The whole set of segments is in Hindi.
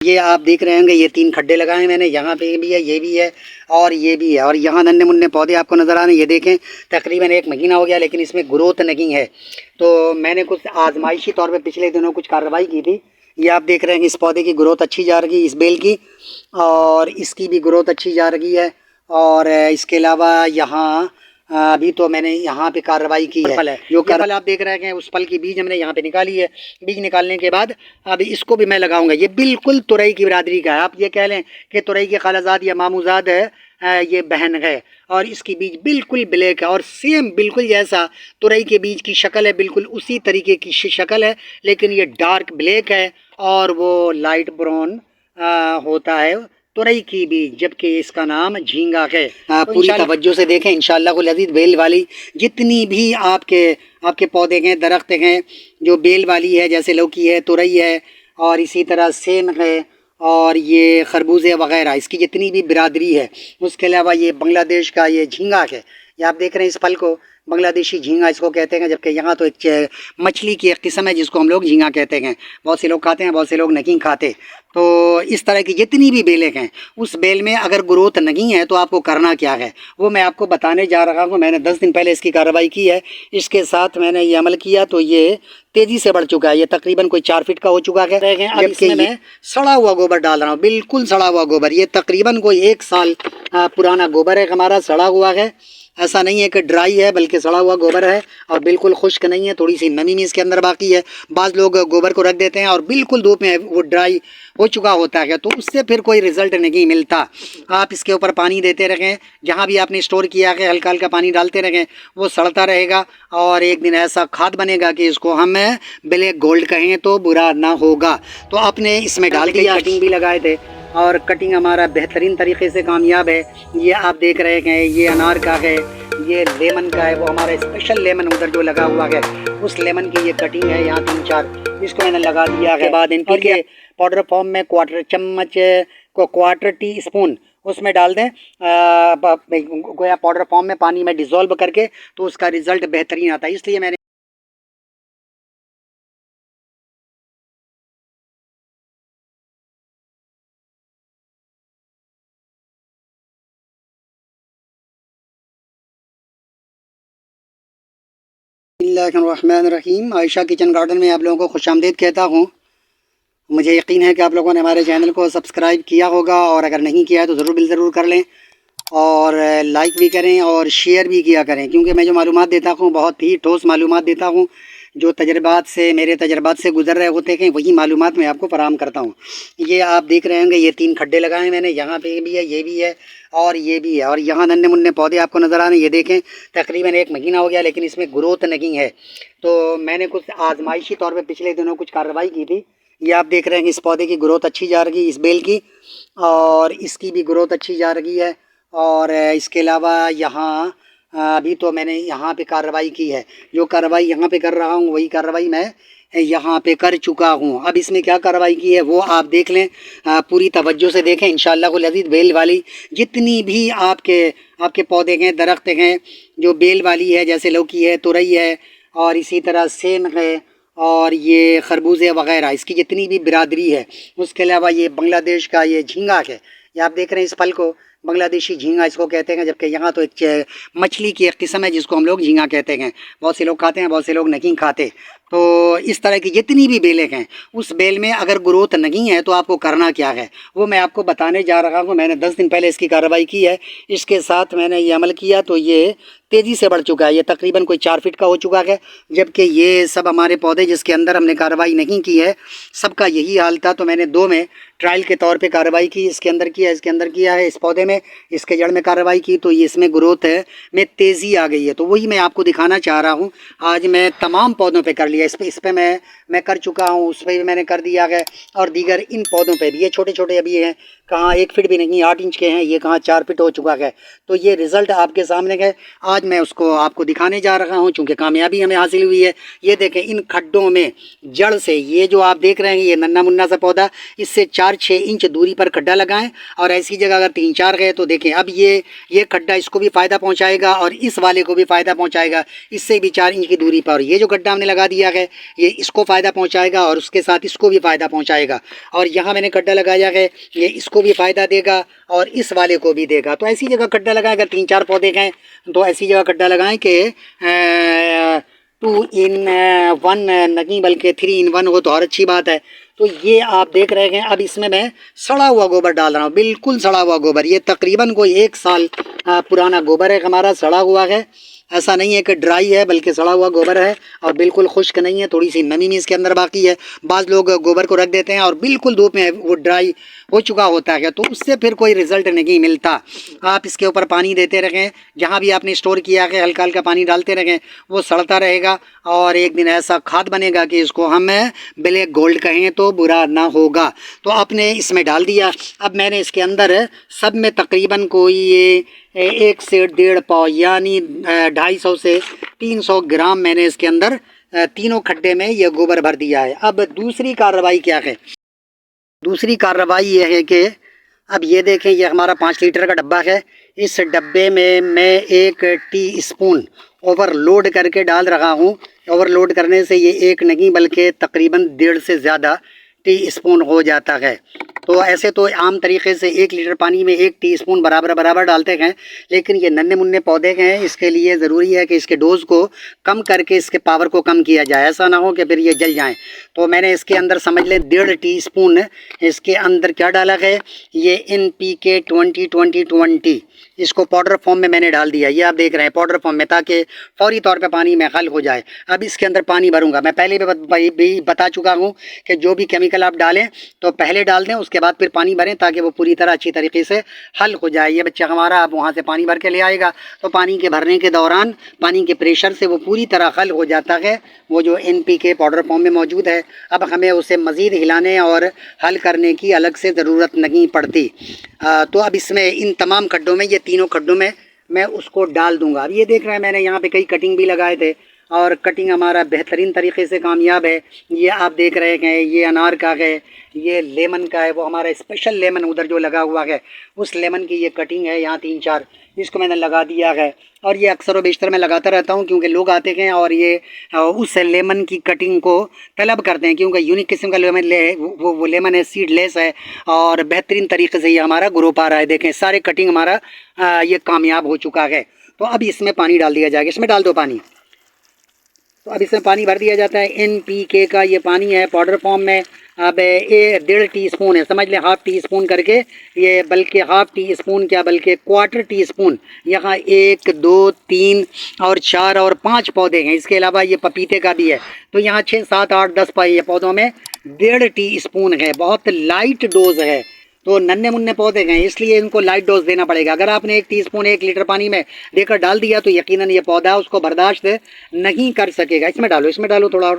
ये आप देख रहे होंगे, ये 3 खड्डे लगाए मैंने, यहाँ पे भी है, ये भी है और ये भी है। और यहाँ नन्हे मुन्ने पौधे आपको नज़र आ रहे हैं। ये देखें, तकरीबन 1 महीना हो गया लेकिन इसमें ग्रोथ नहीं है। तो मैंने कुछ आजमाइशी तौर पे पिछले दिनों कुछ कार्रवाई की थी। ये आप देख रहे हैं कि इस पौधे की ग्रोथ अच्छी जा रही है, इस बेल की, और इसकी भी ग्रोथ अच्छी जा रही है। और इसके अलावा यहाँ अभी तो मैंने यहाँ पे कार्रवाई की है। जो फल आप देख रहे हैं उस फल की बीज हमने यहाँ पे निकाली है। बीज निकालने के बाद अब इसको भी मैं लगाऊंगा। ये बिल्कुल तुरई की बिरादरी का है। आप ये कह लें कि तुरई के खालाजाद या मामूजाद है, ये बहन है। और इसकी बीज बिल्कुल ब्लैक है और सेम बिल्कुल जैसा तुरई के बीज की शक्ल है, बिल्कुल उसी तरीके की शक्ल है, लेकिन ये डार्क ब्लैक है और वो लाइट ब्राउन होता है तुरई की बीज, जबकि इसका नाम झींगा है। पूरी तवज्जो से देखें इंशाअल्लाह कुल अज़ीज़। बेल वाली जितनी भी आपके पौधे हैं, दरख्त हैं, जो बेल वाली है, जैसे लौकी है, तुरई है और इसी तरह सेम है और ये खरबूजे वगैरह, इसकी जितनी भी बिरादरी है। उसके अलावा ये बांग्लादेश का ये झींगा है। ये आप देख रहे हैं इस फल को, बांग्लादेशी झींगा इसको कहते हैं, जबकि यहाँ तो एक मछली की एक किस्म है जिसको हम लोग झींगा कहते हैं। बहुत से लोग खाते हैं, बहुत से लोग नहीं खाते। तो इस तरह की जितनी भी बेलें हैं, उस बेल में अगर ग्रोथ नहीं है तो आपको करना क्या है वो मैं आपको बताने जा रहा हूँ। मैंने 10 दिन पहले इसकी कार्रवाई की है, इसके साथ मैंने ये अमल किया तो ये तेज़ी से बढ़ चुका है। ये तकरीबन कोई 4 फीट का हो चुका है। अब इसमें मैं सड़ा हुआ गोबर डाल रहा हूँ, बिल्कुल सड़ा हुआ गोबर। ये तकरीबन कोई 1 साल पुराना गोबर है हमारा, सड़ा हुआ है। ऐसा नहीं है कि ड्राई है, बल्कि सड़ा हुआ गोबर है और बिल्कुल खुश्क नहीं है, थोड़ी सी नमी भी इसके अंदर बाकी है। बाज़ लोग गोबर को रख देते हैं और बिल्कुल धूप में वो ड्राई हो चुका होता है, तो उससे फिर कोई रिज़ल्ट नहीं मिलता। आप इसके ऊपर पानी देते रहें, जहाँ भी आपने स्टोर किया है हल्का हल्का पानी डालते रहें, वो सड़ता रहेगा और एक दिन ऐसा खाद बनेगा कि इसको हम ब्लैक गोल्ड कहें तो बुरा ना होगा। तो आपने इसमें डाल दिया, कटिंग भी लगाए थे और कटिंग हमारा बेहतरीन तरीके से कामयाब है। ये आप देख रहे हैं, ये अनार का है, ये लेमन का है, वो हमारा स्पेशल लेमन उधर जो लगा हुआ है उस लेमन की ये कटिंग है। यहाँ 3-4 इसको मैंने लगा दिया है। बाद इनके पाउडर फॉर्म में क्वार्टर टी स्पून उसमें डाल दें, गोया पाउडर फॉर्म में पानी में डिज़ोल्व करके, तो उसका रिज़ल्ट बेहतरीन आता है। इसलिए मैंने बिस्मिल्लाहिर्रहमानिर्रहीम। आयशा किचन गार्डन में आप लोगों को खुशामदीद कहता हूँ। मुझे यकीन है कि आप लोगों ने हमारे चैनल को सब्सक्राइब किया होगा और अगर नहीं किया है तो ज़रूर कर लें और लाइक भी करें और शेयर भी किया करें, क्योंकि मैं जो मालूमात देता हूँ बहुत ही ठोस मालूमात देता हूँ। जो मेरे तजर्बात से गुजर रहे होते हैं वही मालूमात मैं आपको फराहम करता हूँ। ये आप देख रहे होंगे, ये 3 खड्डे लगाए मैंने, यहाँ पे भी है, ये भी है और ये भी है। और यहाँ नन्हे मुन्ने पौधे आपको नज़र आ रहे हैं। ये देखें, तकरीबन 1 महीना हो गया लेकिन इसमें ग्रोथ नहीं है। तो मैंने कुछ आजमाइशी तौर पर पिछले दिनों कुछ कार्रवाई की थी। ये आप देख रहे हैं कि इस पौधे की ग्रोथ अच्छी जा रही है, इस बेल की, और इसकी भी ग्रोथ अच्छी जा रही है। और इसके अलावा यहाँ अभी तो मैंने यहाँ पे कार्रवाई की है। जो कार्रवाई यहाँ पे कर रहा हूँ वही कार्रवाई मैं यहाँ पे कर चुका हूँ। अब इसमें क्या कार्रवाई की है वो आप देख लें, पूरी तवज्जो से देखें इंशाअल्लाह कुल अज़ीज़। बेल वाली जितनी भी आपके पौधे हैं, दरख्त हैं, जो बेल वाली है, जैसे लौकी है, तुरई है और इसी तरह सेम है और ये खरबूजे वगैरह, इसकी जितनी भी बिरादरी है। उसके अलावा ये बांग्लादेश का ये झींगा है। ये आप देख रहे हैं इस फल को, बांग्लादेशी झींगा इसको कहते हैं, जबकि यहाँ तो एक मछली की एक किस्म है जिसको हम लोग झींगा कहते हैं। बहुत से लोग खाते हैं, बहुत से लोग नहीं खाते। तो इस तरह की जितनी भी बेलें हैं, उस बेल में अगर ग्रोथ नहीं है तो आपको करना क्या है वो मैं आपको बताने जा रहा हूँ। मैंने 10 दिन पहले इसकी कार्रवाई की है, इसके साथ मैंने ये अमल किया तो ये तेज़ी से बढ़ चुका है। ये तकरीबन कोई 4 फीट का हो चुका है, जबकि ये सब हमारे पौधे जिसके अंदर हमने कार्रवाई नहीं की है सबका यही हाल था। तो मैंने 2 में ट्रायल के तौर पे कार्रवाई की, इसके अंदर किया है, इस पौधे में, इसके जड़ में कार्रवाई की, तो ये इसमें ग्रोथ है में तेज़ी आ गई है। तो वही मैं आपको दिखाना चाह रहा हूँ। आज मैं तमाम पौधों पे कर लिया, इस पे मैं कर चुका हूँ, उस पर भी मैंने कर दिया है और दीगर इन पौधों पे भी। ये छोटे छोटे अभी हैं, कहाँ 1 फीट भी नहीं, 8 इंच के हैं, ये कहाँ 4 फीट हो चुका है। तो ये रिज़ल्ट आपके सामने है। आज मैं उसको आपको दिखाने जा रहा हूँ, चूँकि कामयाबी हमें हासिल हुई है। ये देखें, इन खड्डों में जड़ से ये जो आप देख रहे हैं ये नन्ना मुन्ना सा पौधा, इससे 4-6 इंच दूरी पर खड्डा लगाएं और ऐसी जगह अगर 3-4 गए तो देखें अब ये खड्डा इसको भी फ़ायदा पहुँचाएगा और इस वाले को भी फ़ायदा पहुँचाएगा, इससे भी 4 इंच की दूरी पर। ये जो गड्ढा हमने लगा दिया है ये इसको फ़ायदा फ़ायदा पहुंचाएगा और उसके साथ इसको भी फ़ायदा पहुंचाएगा। और यहाँ मैंने गड्ढा लगाया है, ये इसको भी फ़ायदा देगा और इस वाले को भी देगा। तो ऐसी जगह गड्ढा लगाएं, अगर 3-4 पौधे हैं तो ऐसी जगह गड्ढा लगाएं कि 2 in 1 नहीं बल्कि 3 in 1 हो तो और अच्छी बात है। तो ये आप देख रहे हैं, अब इसमें मैं सड़ा हुआ गोबर डाल रहा हूँ, बिल्कुल सड़ा हुआ गोबर। ये तकरीबन कोई 1 साल पुराना गोबर है हमारा, सड़ा हुआ है। ऐसा नहीं है कि ड्राई है, बल्कि सड़ा हुआ गोबर है और बिल्कुल खुश्क नहीं है, थोड़ी सी नमी भी इसके अंदर बाकी है। बाज़ लोग गोबर को रख देते हैं और बिल्कुल धूप में वो ड्राई हो चुका होता है, तो उससे फिर कोई रिज़ल्ट नहीं मिलता। आप इसके ऊपर पानी देते रहें, जहाँ भी आपने स्टोर किया है हल्का हल्का पानी डालते रहें, वो सड़ता रहेगा और एक दिन ऐसा खाद बनेगा कि इसको हम ब्लैक गोल्ड कहें तो बुरा ना होगा। तो आपने इसमें डाल दिया। अब मैंने इसके अंदर सब में तकरीबन कोई 1 से 1.5 पाव यानी 250 से 300 ग्राम मैंने इसके अंदर तीनों खड्डे में ये गोबर भर दिया है। अब दूसरी कार्रवाई क्या है? दूसरी कार्रवाई ये है कि अब ये देखें, ये हमारा 5 लीटर का डब्बा है। इस डब्बे में मैं 1 टी-स्पून ओवरलोड करके डाल रहा हूँ। ओवरलोड करने से ये 1 नहीं बल्कि तकरीबन 1.5 से ज़्यादा टी-स्पून हो जाता है। तो ऐसे तो आम तरीके से 1 लीटर पानी में 1 टीस्पून बराबर डालते हैं, लेकिन ये नन्हे मुन्ने पौधे हैं, इसके लिए ज़रूरी है कि इसके डोज़ को कम करके इसके पावर को कम किया जाए, ऐसा ना हो कि फिर ये जल जाएं। तो मैंने इसके अंदर समझ लें 1.5 टीस्पून इसके अंदर क्या डाला है, ये NPK 20-20-20 इसको पाउडर फॉर्म में मैंने डाल दिया। ये आप देख रहे हैं पाउडर फॉर्म में, ताकि फौरी तौर पे पानी में हल हो जाए। अब इसके अंदर पानी भरूंगा। मैं पहले भी बता चुका हूँ कि जो भी केमिकल आप डालें तो पहले डाल दें, उसके बाद फिर पानी भरें, ताकि वो पूरी तरह अच्छी तरीके से हल हो जाए। ये बच्चा हमारा अब वहाँ से पानी भर के ले आएगा, तो पानी के भरने के दौरान पानी के प्रेशर से वो पूरी तरह हल हो जाता है, वो जो NPK पाउडर फॉर्म में मौजूद है। अब हमें उसे मज़ीद हिलाने और हल करने की अलग से ज़रूरत नहीं पड़ती। तो अब इसमें इन तमाम खड्डों में, ये तीनों खड्डों में मैं उसको डाल दूंगा। अब ये देख रहे हैं मैंने यहाँ पे कई कटिंग भी लगाए थे और कटिंग हमारा बेहतरीन तरीके से कामयाब है। ये आप देख रहे हैं, ये अनार का है, ये लेमन का है, वो हमारा स्पेशल लेमन उधर जो लगा हुआ है उस लेमन की ये कटिंग है। यहाँ 3-4 इसको मैंने लगा दिया है और ये अक्सर व बेशतर मैं लगाता रहता हूँ, क्योंकि लोग आते हैं और ये उस लेमन की कटिंग को तलब करते हैं, क्योंकि यूनिक किस्म का लेमन वो लेमन है, सीडलेस है और बेहतरीन तरीके से ये हमारा ग्रो पा रहा है। देखें सारे कटिंग हमारा ये कामयाब हो चुका है। तो अब इसमें पानी डाल दिया जाएगा। इसमें डाल दो पानी। तो अब इसमें पानी भर दिया जाता है। NPK का ये पानी है पाउडर फॉर्म में। अब ये 1.5 टीस्पून है, समझ लें हाफ़ टी-स्पून करके, ये बल्कि हाफ़ टी-स्पून क्या बल्कि 1/4 टीस्पून। यहाँ 1, 2, 3 और 4 और 5 पौधे हैं। इसके अलावा ये पपीते का भी है, तो यहाँ 6, 7, 8, 10 ये पौधों में 1.5 टीस्पून है। बहुत लाइट डोज है, तो नन्हे मुन्ने पौधे हैं, इसलिए इनको लाइट डोज देना पड़ेगा। अगर आपने 1 टीस्पून 1 लीटर पानी में देकर डाल दिया तो यकीनन ये पौधा उसको बर्दाश्त नहीं कर सकेगा। इसमें डालो थोड़ा और।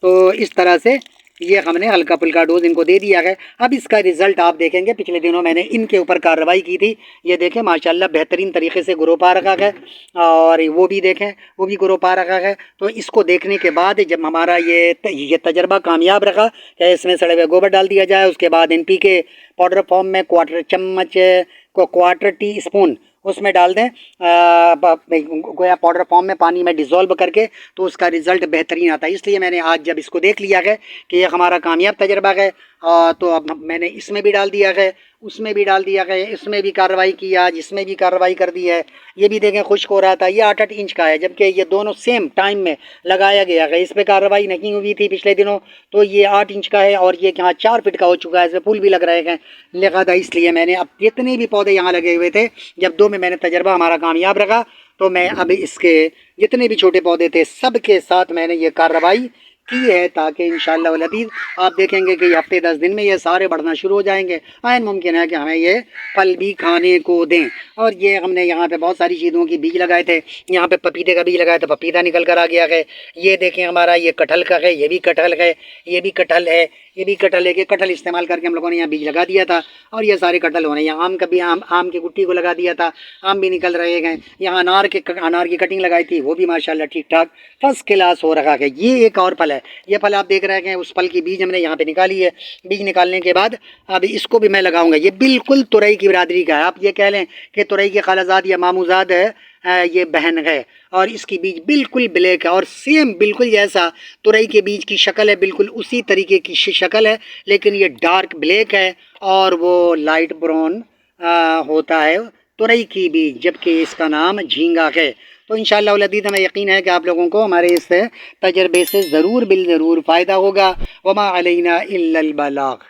तो इस तरह से ये हमने हल्का फुल्का डोज इनको दे दिया है। अब इसका रिज़ल्ट आप देखेंगे। पिछले दिनों मैंने इनके ऊपर कार्रवाई की थी, ये देखें माशाल्लाह बेहतरीन तरीके से ग्रो पा रखा है और वो भी देखें वो भी ग्रो पा रखा है। तो इसको देखने के बाद जब हमारा ये तजर्बा कामयाब रहा कि इसमें सड़े हुए गोबर डाल दिया जाए, उसके बाद NPK पाउडर फॉर्म में 1/4 चम्मच को 1/4 टीस्पून उसमें डाल दें गोया पाउडर फॉर्म में पानी में डिज़ोल्व करके, तो उसका रिज़ल्ट बेहतरीन आता है। इसलिए मैंने आज जब इसको देख लिया है कि ये हमारा कामयाब तजर्बा है, तो अब मैंने इसमें भी डाल दिया है, उसमें भी डाल दिया है, इसमें भी कार्रवाई की, आज इसमें भी कार्रवाई कर दी है। ये भी देखें खुश्क हो रहा था। ये 8-8 इंच का है, जबकि ये दोनों सेम टाइम में लगाया गया है। इस पर कार्रवाई नहीं हुई थी पिछले दिनों, तो ये 8 इंच का है और ये यहाँ 4 फीट का हो चुका है। इसमें फूल भी लग रहे हैं। लिहाजा इसलिए मैंने अब जितने भी पौधे यहाँ लगे हुए थे, जब 2 में मैंने तजर्बा हमारा कामयाब रखा, तो मैं अब इसके जितने भी छोटे पौधे थे सब के साथ मैंने ये कार्रवाई की है, ताकि इंशाअल्लाह वल अज़ीज़ आप देखेंगे कि हफ्ते 10 दिन में ये सारे बढ़ना शुरू हो जाएंगे। आयन मुमकिन है कि हमें ये फल भी खाने को दें। और ये हमने यहाँ पे बहुत सारी चीज़ों की बीज लगाए थे। यहाँ पे पपीते का बीज लगाया था, पपीता निकल कर आ गया है। ये देखें हमारा ये कटहल का है, ये भी कटहल है, ये भी कटहल है, ये भी कटहल है। कि कटहल इस्तेमाल करके हम लोगों ने यहाँ बीज लगा दिया था और ये सारे कटहल होने। यहाँ आम का भी आम की गुट्टी को लगा दिया था, आम भी निकल रहे हैं। यहाँ अनार की कटिंग लगाई थी, वो भी माशाल्लाह ठीक ठाक फर्स्ट क्लास हो रखा है। ये एक और फल है, ये फल आप देख रहे हैं, उस फल की बीज हमने यहाँ पे निकाली है। बीज निकालने के बाद अब इसको भी मैं लगाऊंगा। ये बिल्कुल तुरई की बिरादरी का है। आप ये कह लें कि तुरई के खालाजाद या मामूजाद ये बहन है और इसकी बीज बिल्कुल ब्लैक है और सेम बिल्कुल जैसा तुरई के बीज की शक्ल है, बिल्कुल उसी तरीके की शक्ल है, लेकिन ये डार्क ब्लैक है और वो लाइट ब्राउन होता है तुरई की बीज, जबकि इसका नाम झींगा है। तो इंशाअल्लाह उल अज़ीज़ हमें यकीन है कि आप लोगों को हमारे इस तजर्बे से ज़रूर बिल ज़रूर फ़ायदा होगा। वमा अलैना इल्लल बलाग।